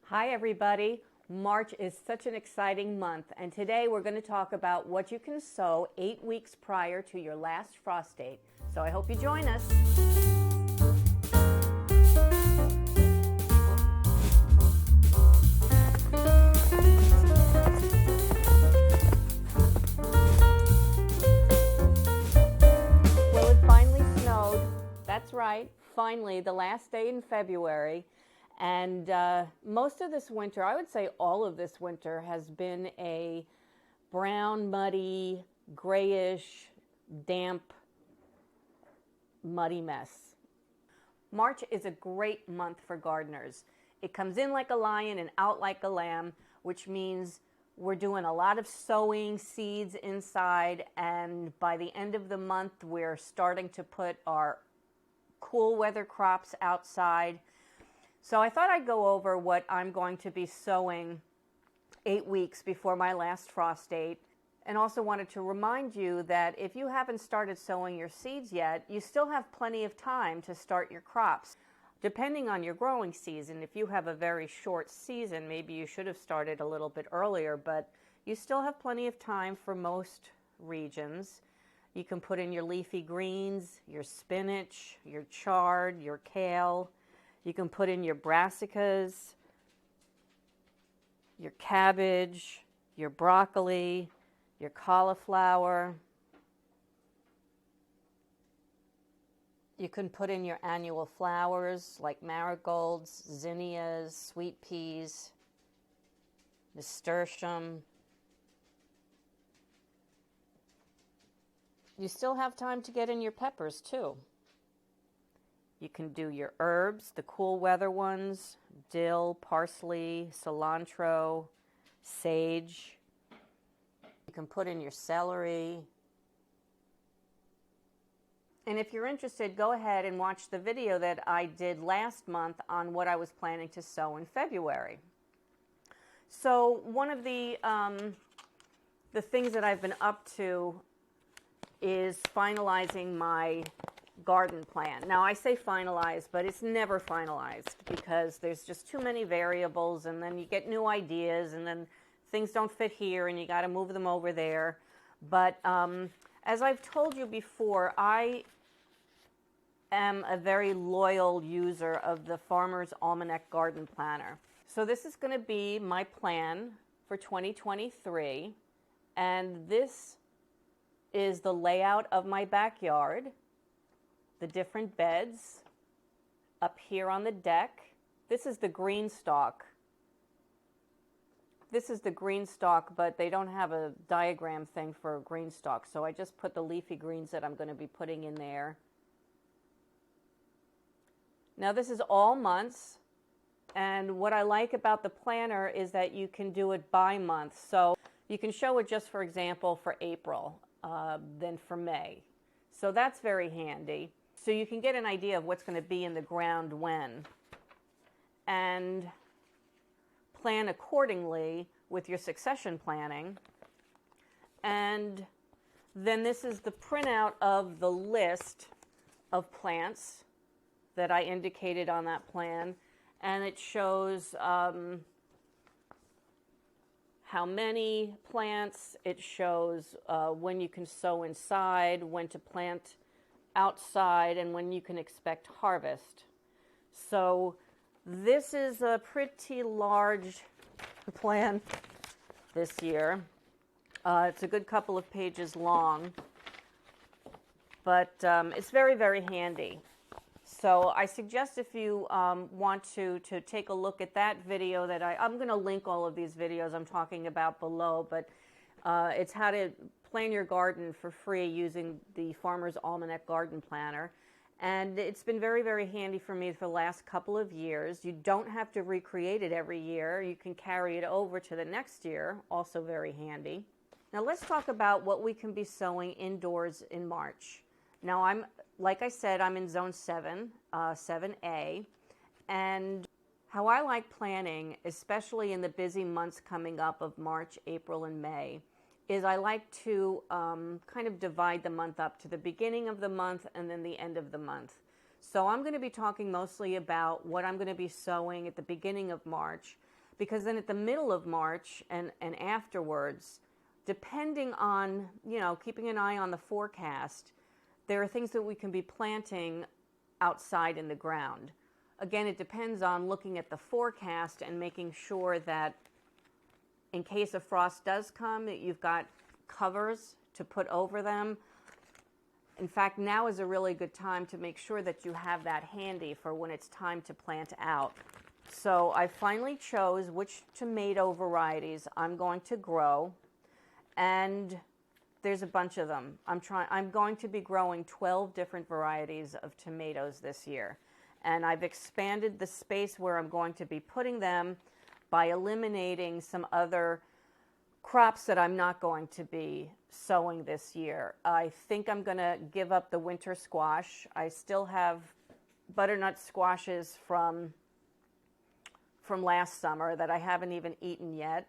Hi everybody. March is such an exciting month, and today we're going to talk about what you can sow 8 weeks prior to your last frost date. So I hope you join us. Well, it finally snowed. That's right, finally, the last day in February. And most of this winter, I would say all of this winter, has been a brown, muddy, grayish, damp, muddy mess. March is a great month for gardeners. It comes in like a lion and out like a lamb, which means we're doing a lot of sowing seeds inside, and by the end of the month, we're starting to put our cool weather crops outside. So I thought I'd go over what I'm going to be sowing 8 weeks before my last frost date, and also wanted to remind you that if you haven't started sowing your seeds yet, you still have plenty of time to start your crops. Depending on your growing season, if you have a very short season, maybe you should have started a little bit earlier, but you still have plenty of time for most regions. You can put in your leafy greens, your spinach, your chard, your kale. You can put in your brassicas, your cabbage, your broccoli, your cauliflower. You can put in your annual flowers like marigolds, zinnias, sweet peas, nasturtium. You still have time to get in your peppers too. You can do your herbs, the cool weather ones, dill, parsley, cilantro, sage. You can put in your celery. And if you're interested, go ahead and watch the video that I did last month on what I was planning to sow in February. So one of the things that I've been up to is finalizing my garden plan. Now I say finalized, but it's never finalized because there's just too many variables, and then you get new ideas, and then things don't fit here and you got to move them over there. But as I've told you before, I am a very loyal user of the Farmer's Almanac Garden Planner. So this is going to be my plan for 2023, and this is the layout of my backyard. The different beds up here on the deck. This is the green stalk. This is the green stalk, but they don't have a diagram thing for a green stalk, so I just put the leafy greens that I'm going to be putting in there. Now this is all months, and what I like about the planner is that you can do it by month. So you can show it just, for example, for April, then for May. So that's very handy. So you can get an idea of what's going to be in the ground when, and plan accordingly with your succession planning. And then this is the printout of the list of plants that I indicated on that plan, and it shows how many plants, it shows when you can sow inside, when to plant outside, and when you can expect harvest. So this is a pretty large plan this year. It's a good couple of pages long, but it's very, very handy. So I suggest if you want to take a look at that video that I'm going to link all of these videos I'm talking about below, but it's how to plan your garden for free using the Farmer's Almanac Garden Planner. And it's been very, very handy for me for the last couple of years. You don't have to recreate it every year. You can carry it over to the next year, also very handy. Now let's talk about what we can be sowing indoors in March. Now like I said, I'm in zone 7, 7A, and how I like planning, especially in the busy months coming up of March, April, and May, is I like to kind of divide the month up to the beginning of the month and then the end of the month. So I'm going to be talking mostly about what I'm going to be sowing at the beginning of March, because then at the middle of March and afterwards, depending on, keeping an eye on the forecast, there are things that we can be planting outside in the ground. Again, it depends on looking at the forecast and making sure that in case a frost does come, that you've got covers to put over them. In fact, now is a really good time to make sure that you have that handy for when it's time to plant out. So I finally chose which tomato varieties I'm going to grow, and there's a bunch of them. I'm going to be growing 12 different varieties of tomatoes this year. And I've expanded the space where I'm going to be putting them by eliminating some other crops that I'm not going to be sowing this year. I think I'm going to give up the winter squash. I still have butternut squashes from last summer that I haven't even eaten yet.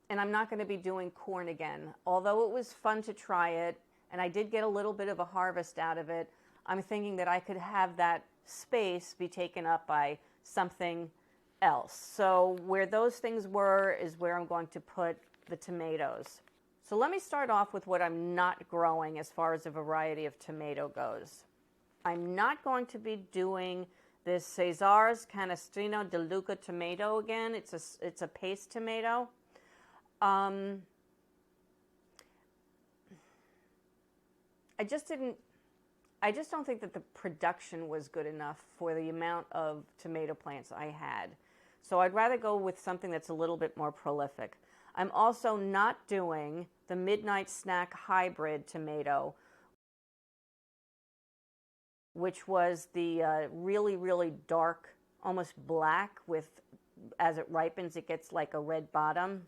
And I'm not going to be doing corn again. Although it was fun to try it, and I did get a little bit of a harvest out of it, I'm thinking that I could have that space be taken up by something else. So where those things were is where I'm going to put the tomatoes. So let me start off with what I'm not growing as far as a variety of tomato goes. I'm not going to be doing this Cesar's Canestrino de Luca tomato again. It's a paste tomato. I just don't think that the production was good enough for the amount of tomato plants I had. So I'd rather go with something that's a little bit more prolific. I'm also not doing the Midnight Snack Hybrid tomato, which was the really, really dark, almost black with, as it ripens, it gets like a red bottom.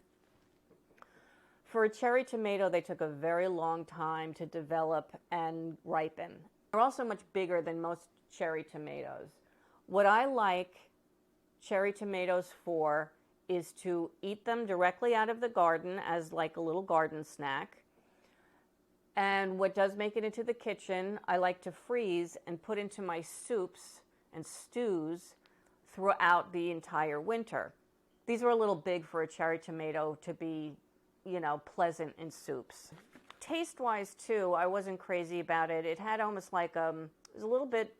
For a cherry tomato, they took a very long time to develop and ripen. They're also much bigger than most cherry tomatoes. What I like cherry tomatoes for is to eat them directly out of the garden as like a little garden snack. And what does make it into the kitchen, I like to freeze and put into my soups and stews throughout the entire winter. These were a little big for a cherry tomato to be, pleasant in soups. Taste-wise, too, I wasn't crazy about it. It had almost like, it was a little bit,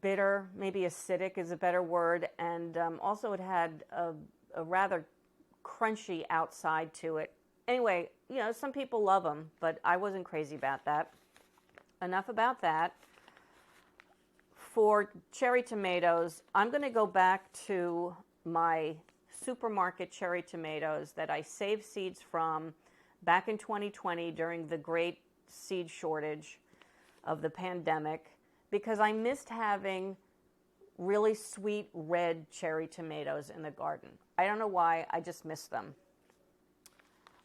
bitter, maybe acidic is a better word. And also it had a rather crunchy outside to it. Anyway, some people love them, but I wasn't crazy about that. Enough about that. For cherry tomatoes, I'm going to go back to my supermarket cherry tomatoes that I saved seeds from back in 2020 during the great seed shortage of the pandemic, because I missed having really sweet red cherry tomatoes in the garden. I don't know why, I just missed them.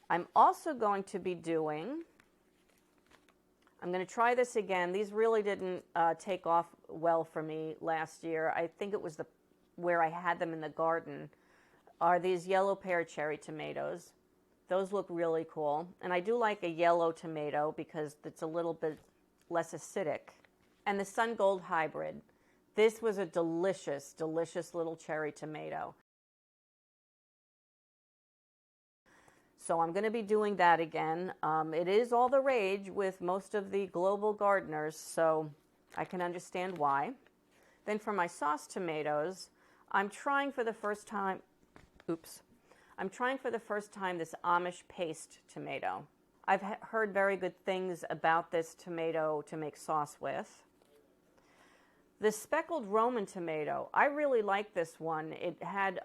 I'm also going to be I'm going to try this again. These really didn't take off well for me last year. I think it was where I had them in the garden, are these yellow pear cherry tomatoes. Those look really cool. And I do like a yellow tomato because it's a little bit less acidic. And the Sun Gold Hybrid. This was a delicious, delicious little cherry tomato. So I'm going to be doing that again. It is all the rage with most of the global gardeners, so I can understand why. Then for my sauce tomatoes, I'm trying for the first time this Amish paste tomato. I've heard very good things about this tomato to make sauce with. The speckled Roman tomato, I really like this one. It had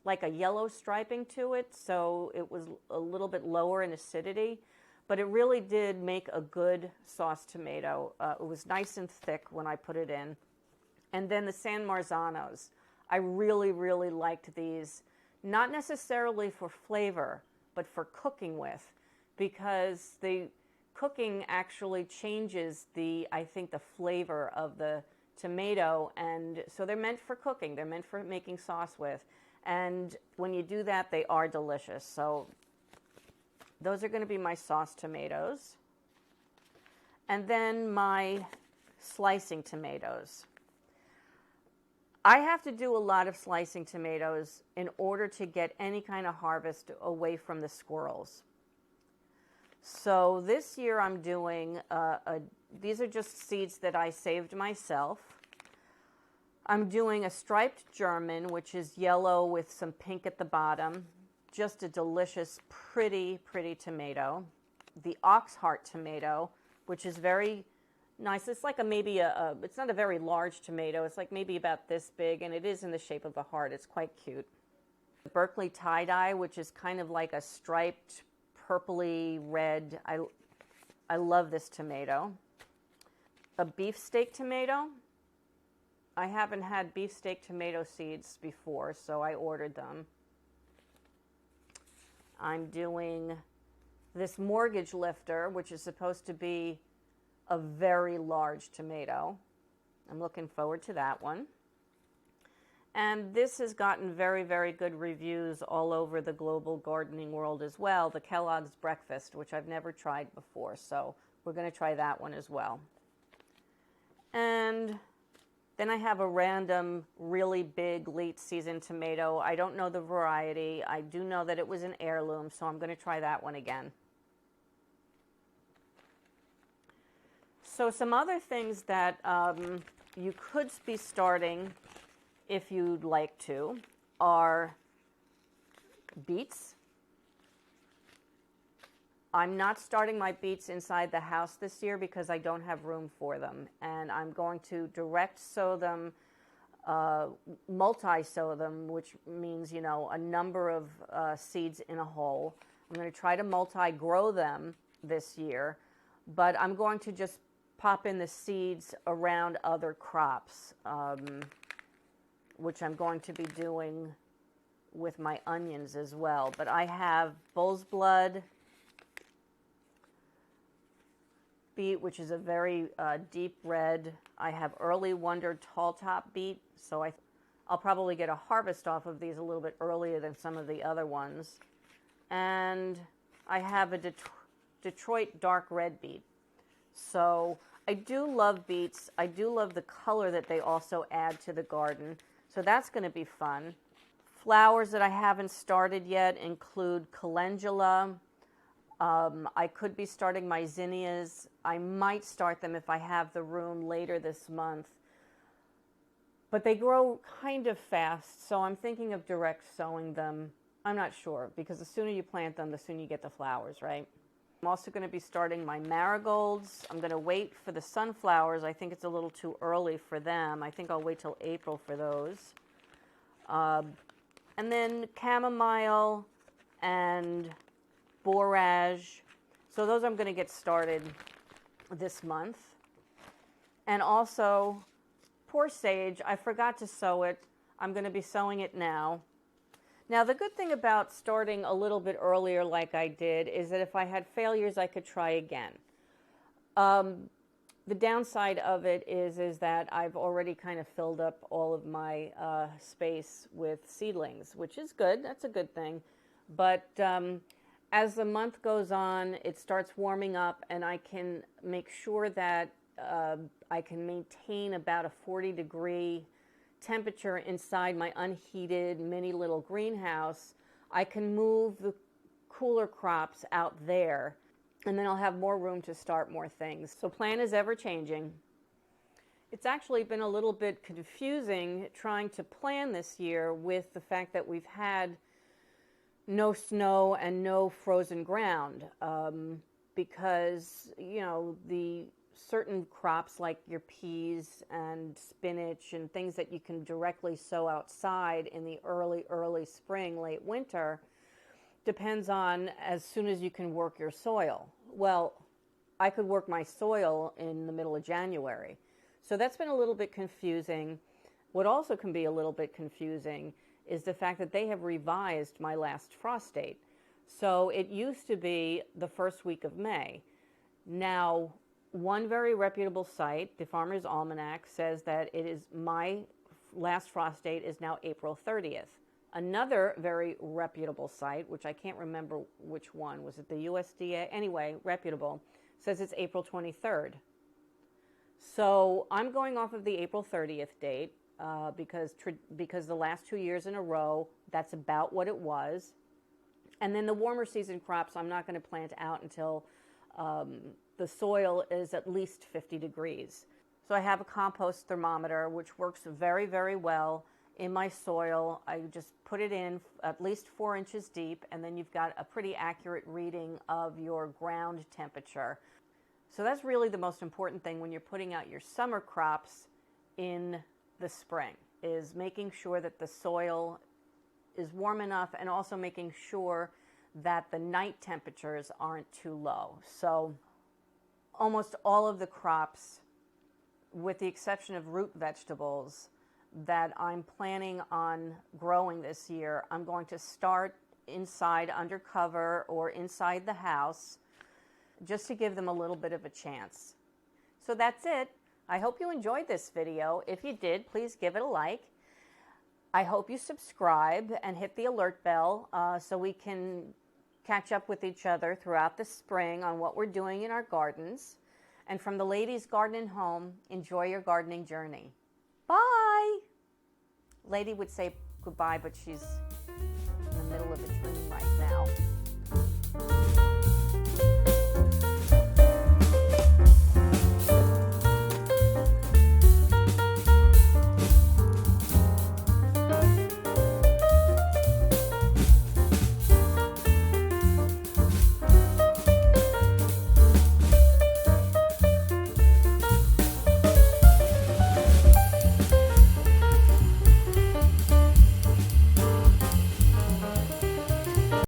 like a yellow striping to it, so it was a little bit lower in acidity, but it really did make a good sauce tomato. It was nice and thick when I put it in. And then the San Marzanos. I really, really liked these, not necessarily for flavor, but for cooking with, because the cooking actually changes I think the flavor of the tomato, and so they're meant for cooking. They're meant for making sauce with. And when you do that, they are delicious. So those are going to be my sauce tomatoes. And then my slicing tomatoes. I have to do a lot of slicing tomatoes in order to get any kind of harvest away from the squirrels. So this year I'm doing, these are just seeds that I saved myself. I'm doing a striped German, which is yellow with some pink at the bottom. Just a delicious, pretty, pretty tomato. The Oxheart tomato, which is very nice. It's like it's not a very large tomato. It's like maybe about this big, and it is in the shape of a heart. It's quite cute. The Berkeley tie-dye, which is kind of like a striped, purpley red. I love this tomato. A beefsteak tomato. I haven't had beefsteak tomato seeds before, so I ordered them. I'm doing this mortgage lifter, which is supposed to be a very large tomato. I'm looking forward to that one. And this has gotten very, very good reviews all over the global gardening world as well, the Kellogg's Breakfast, which I've never tried before, so we're going to try that one as well. And then I have a random, really big late season tomato. I don't know the variety. I do know that it was an heirloom, so I'm going to try that one again. So some other things that you could be starting, if you'd like to, are beets. I'm not starting my beets inside the house this year because I don't have room for them. And I'm going to direct sow them, multi-sow them, which means, you know, a number of seeds in a hole. I'm going to try to multi-grow them this year, but I'm going to just pop in the seeds around other crops, which I'm going to be doing with my onions as well. But I have bull's blood beet, which is a very deep red. I have early wonder tall top beet, so I'll probably get a harvest off of these a little bit earlier than some of the other ones. And I have a Detroit dark red beet. So I do love beets. I do love the color that they also add to the garden. So that's going to be fun. Flowers that I haven't started yet include calendula. I could be starting my zinnias. I might start them if I have the room later this month. But they grow kind of fast, so I'm thinking of direct sowing them. I'm not sure, because the sooner you plant them, the sooner you get the flowers, right? I'm also going to be starting my marigolds. I'm going to wait for the sunflowers. I think it's a little too early for them. I think I'll wait till April for those. And then chamomile and borage. So those I'm going to get started this month. And also, poor sage, I forgot to sow it. I'm going to be sowing it now. Now, the good thing about starting a little bit earlier like I did is that if I had failures, I could try again. The downside of it is that I've already kind of filled up all of my space with seedlings, which is good. That's a good thing. But as the month goes on, it starts warming up, and I can make sure that I can maintain about a 40-degree temperature inside my unheated mini little greenhouse. I can move the cooler crops out there, and then I'll have more room to start more things. So plan is ever changing. It's actually been a little bit confusing trying to plan this year with the fact that we've had no snow and no frozen ground, because, you know, the certain crops like your peas and spinach and things that you can directly sow outside in the early spring, late winter, depends on as soon as you can work your soil. Well, I could work my soil in the middle of January. So that's been a little bit confusing. What also can be a little bit confusing is the fact that they have revised my last frost date. So it used to be the first week of May. Now, one very reputable site, the Farmer's Almanac, says that it is my last frost date is now April 30th. Another very reputable site, which I can't remember which one, was it the USDA? Anyway, reputable, says it's April 23rd. So I'm going off of the April 30th date. because the last 2 years in a row, that's about what it was. And then the warmer season crops, I'm not going to plant out until the soil is at least 50 degrees. So I have a compost thermometer, which works very, very well in my soil. I just put it in at least 4 inches deep, and then you've got a pretty accurate reading of your ground temperature. So that's really the most important thing when you're putting out your summer crops in the spring, is making sure that the soil is warm enough and also making sure that the night temperatures aren't too low. So almost all of the crops, with the exception of root vegetables, that I'm planning on growing this year, I'm going to start inside under cover or inside the house just to give them a little bit of a chance. So that's it. I hope you enjoyed this video. If you did, please give it a like. I hope you subscribe and hit the alert bell so we can catch up with each other throughout the spring on what we're doing in our gardens. And from the Ladies Garden and Home, enjoy your gardening journey. Bye! Lady would say goodbye, but she's in the middle of a dream right now.